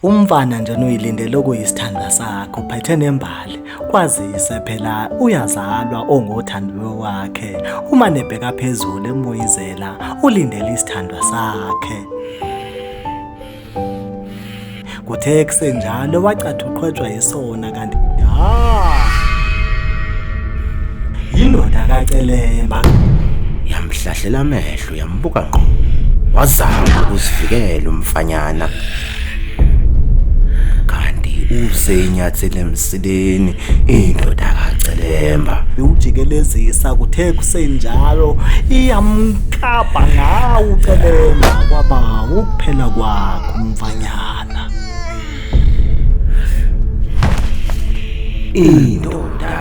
Umfana nje uyilindele okuyisithandwa sakho uphethe nembali kwazise phela uyazalwa ongothandiwe wakhe uma nebheka phezulu emoyizela ulindele isithandwa sakhe. Kuthe kusenjalo wacathi uqhwetshwa yisona kanti yindoda kaCelemba. Yamhlahlela amehlo yambuka ngqo, wazama ukuzivikela umfanyana. Kanti usenyathele emsileni indoda kaCelemba Ujikelezisa kuthe kusenjalo iyamkapa ngawo uCelemba kwaba ukuphela kwakhe umfanyana. indoda